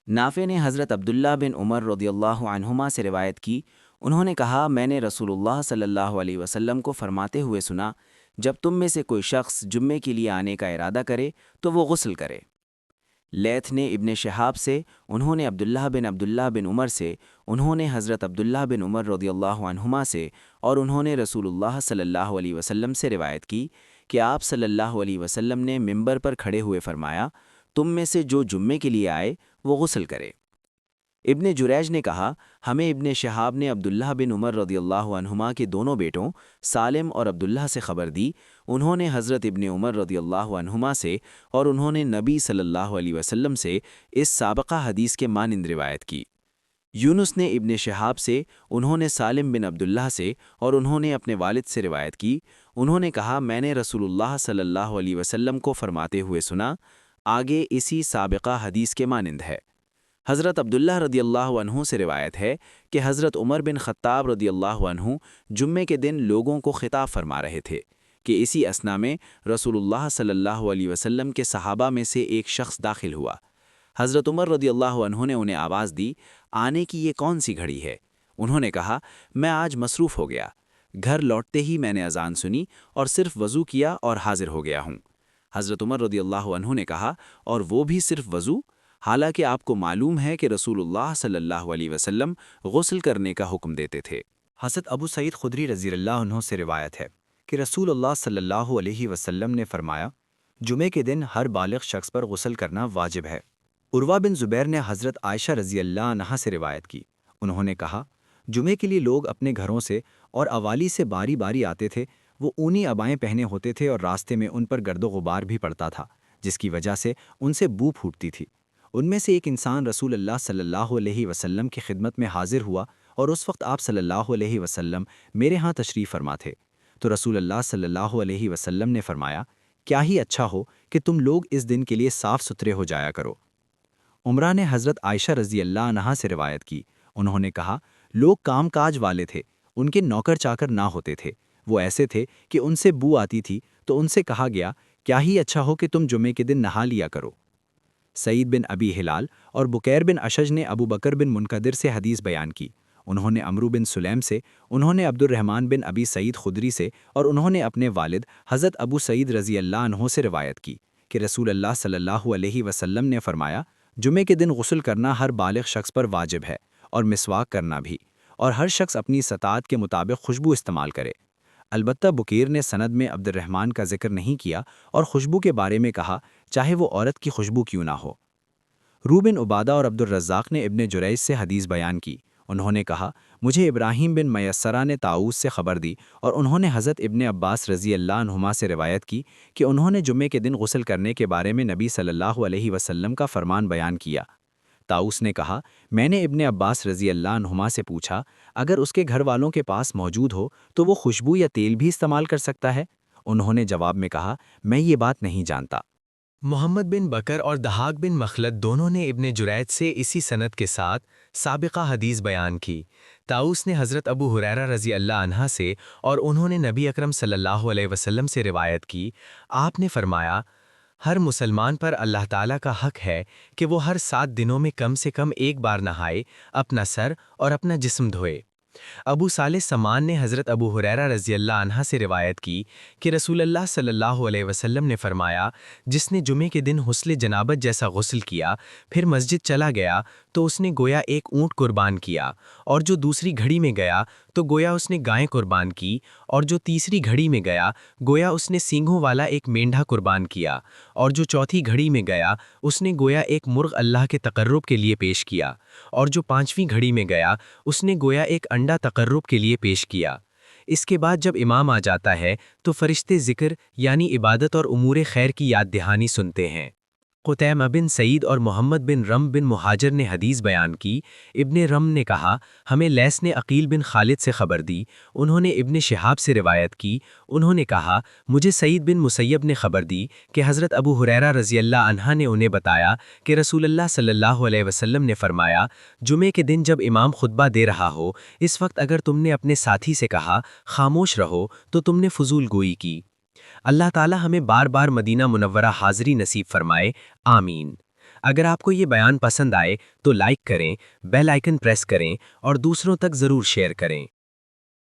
نافع نے حضرت عبداللہ بن عمر رضی اللہ عنہما سے روایت کی، انہوں نے کہا میں نے رسول اللہ صلی اللہ علیہ وسلم کو فرماتے ہوئے سنا، جب تم میں سے کوئی شخص جمعے کے لیے آنے کا ارادہ کرے تو وہ غسل کرے۔ لیتھ نے ابن شہاب سے، انہوں نے عبداللہ بن عمر سے، انہوں نے حضرت عبداللہ بن عمر رضی اللہ عنہما سے، اور انہوں نے رسول اللہ صلی اللہ علیہ وسلم سے روایت کی کہ آپ صلی اللہ علیہ وسلم نے ممبر پر کھڑے ہوئے فرمایا، تم میں سے جو جمعے کے لیے آئے وہ غسل کرے۔ ابن جریج نے کہا ہمیں ابن شہاب نے عبداللہ بن عمر رضی اللہ عنہما کے دونوں بیٹوں سالم اور عبداللہ سے خبر دی، انہوں نے حضرت ابن عمر رضی اللہ عنہما سے اور انہوں نے نبی صلی اللہ علیہ وسلم سے اس سابقہ حدیث کے مانند روایت کی۔ یونس نے ابن شہاب سے، انہوں نے سالم بن عبداللہ سے اور انہوں نے اپنے والد سے روایت کی، انہوں نے کہا میں نے رسول اللہ صلی اللہ علیہ وسلم کو فرماتے ہوئے سنا، آگے اسی سابقہ حدیث کے مانند ہے۔ حضرت عبداللہ رضی اللہ عنہ سے روایت ہے کہ حضرت عمر بن خطاب رضی اللہ عنہ جمعے کے دن لوگوں کو خطاب فرما رہے تھے کہ اسی اثنا میں رسول اللہ صلی اللہ علیہ وسلم کے صحابہ میں سے ایک شخص داخل ہوا۔ حضرت عمر رضی اللہ عنہ نے انہیں آواز دی، آنے کی یہ کون سی گھڑی ہے؟ انہوں نے کہا میں آج مصروف ہو گیا، گھر لوٹتے ہی میں نے اذان سنی اور صرف وضو کیا اور حاضر ہو گیا ہوں۔ حضرت عمر رضی اللہ عنہ نے کہا اور وہ بھی صرف وضو؟ حالانکہ آپ کو معلوم ہے کہ رسول اللہ صلی اللہ علیہ وسلم غسل کرنے کا حکم دیتے تھے۔ حضرت ابو سعید خدری رضی اللہ عنہ سے روایت ہے کہ رسول اللہ صلی اللہ علیہ وسلم نے فرمایا، جمعے کے دن ہر بالغ شخص پر غسل کرنا واجب ہے۔ عروہ بن زبیر نے حضرت عائشہ رضی اللہ عنہا سے روایت کی، انہوں نے کہا جمعے کے لیے لوگ اپنے گھروں سے اور اوالی سے باری باری آتے تھے، وہ اونی عبائیں پہنے ہوتے تھے اور راستے میں ان پر گرد و غبار بھی پڑتا تھا جس کی وجہ سے ان سے بو پھوٹتی تھی۔ ان میں سے ایک انسان رسول اللہ صلی اللہ علیہ وسلم کی خدمت میں حاضر ہوا اور اس وقت آپ صلی اللہ علیہ وسلم میرے ہاں تشریف فرما تھے، تو رسول اللہ صلی اللہ علیہ وسلم نے فرمایا کیا ہی اچھا ہو کہ تم لوگ اس دن کے لیے صاف ستھرے ہو جایا کرو۔ عمرہ نے حضرت عائشہ رضی اللہ عنہا سے روایت کی، انہوں نے کہا لوگ کام کاج والے تھے، ان کے نوکر چاکر نہ ہوتے تھے، وہ ایسے تھے کہ ان سے بو آتی تھی تو ان سے کہا گیا کیا ہی اچھا ہو کہ تم جمعے کے دن نہا لیا کرو۔ سعید بن ابی ہلال اور بکیر بن اشج نے ابو بکر بن منقدر سے حدیث بیان کی، انہوں نے عمرو بن سلیم سے، انہوں نے عبد الرحمن بن ابی سعید خدری سے اور انہوں نے اپنے والد حضرت ابو سعید رضی اللہ عنہ سے روایت کی کہ رسول اللہ صلی اللہ علیہ وسلم نے فرمایا جمعے کے دن غسل کرنا ہر بالغ شخص پر واجب ہے اور مسواک کرنا بھی، اور ہر شخص اپنی استطاعت کے مطابق خوشبو استعمال کرے۔ البتہ بکیر نے سند میں عبد الرحمن کا ذکر نہیں کیا اور خوشبو کے بارے میں کہا چاہے وہ عورت کی خوشبو کیوں نہ ہو۔ رو بن عبادہ اور عبد الرزاق نے ابن جریج سے حدیث بیان کی، انہوں نے کہا مجھے ابراہیم بن میسرہ نے طاؤس سے خبر دی اور انہوں نے حضرت ابن عباس رضی اللہ عنہما سے روایت کی کہ انہوں نے جمعے کے دن غسل کرنے کے بارے میں نبی صلی اللہ علیہ وسلم کا فرمان بیان کیا۔ طاؤس نے کہا میں نے ابن عباس رضی اللہ عنہما سے پوچھا اگر اس کے گھر والوں کے پاس موجود ہو تو وہ خوشبو یا تیل بھی استعمال کر سکتا ہے؟ انہوں نے جواب میں کہا میں یہ بات نہیں جانتا۔ محمد بن بکر اور دہاق بن مخلد دونوں نے ابن جریج سے اسی سند کے ساتھ سابقہ حدیث بیان کی۔ طاؤس نے حضرت ابو ہریرہ رضی اللہ عنہ سے اور انہوں نے نبی اکرم صلی اللہ علیہ وسلم سے روایت کی، آپ نے فرمایا ہر مسلمان پر اللہ تعالیٰ کا حق ہے کہ وہ ہر 7 دنوں میں کم سے کم ایک بار نہائے، اپنا سر اور اپنا جسم دھوئے۔ ابو صالح سمان نے حضرت ابو ہریرہ رضی اللہ عنہ سے روایت کی کہ رسول اللہ صلی اللہ علیہ وسلم نے فرمایا جس نے جمعے کے دن غسل جنابت جیسا غسل کیا پھر مسجد چلا گیا تو اس نے گویا ایک اونٹ قربان کیا، اور جو دوسری گھڑی میں گیا تو گویا اس نے گائیں قربان کی، اور جو تیسری گھڑی میں گیا گویا اس نے سینگوں والا ایک مینڈھا قربان کیا، اور جو چوتھی گھڑی میں گیا اس نے گویا ایک مرغ اللہ کے تقرب کے لیے پیش کیا، اور جو 5ویں گھڑی میں گیا اس نے گویا ایک انڈا تقرب کے لیے پیش کیا۔ اس کے بعد جب امام آ جاتا ہے تو فرشتے ذکر یعنی عبادت اور امور خیر کی یاد دہانی سنتے ہیں۔ قتیمہ بن سعید اور محمد بن رم بن مہاجر نے حدیث بیان کی، ابن رم نے کہا ہمیں لیث نے عقیل بن خالد سے خبر دی، انہوں نے ابن شہاب سے روایت کی، انہوں نے کہا مجھے سعید بن مسیب نے خبر دی کہ حضرت ابو ہریرہ رضی اللہ عنہ نے انہیں بتایا کہ رسول اللہ صلی اللہ علیہ وسلم نے فرمایا جمعے کے دن جب امام خطبہ دے رہا ہو اس وقت اگر تم نے اپنے ساتھی سے کہا خاموش رہو تو تم نے فضول گوئی کی۔ اللہ تعالی ہمیں بار بار مدینہ منورہ حاضری نصیب فرمائے، آمین۔ اگر آپ کو یہ بیان پسند آئے تو لائک کریں، بیل آئیکن پریس کریں اور دوسروں تک ضرور شیئر کریں۔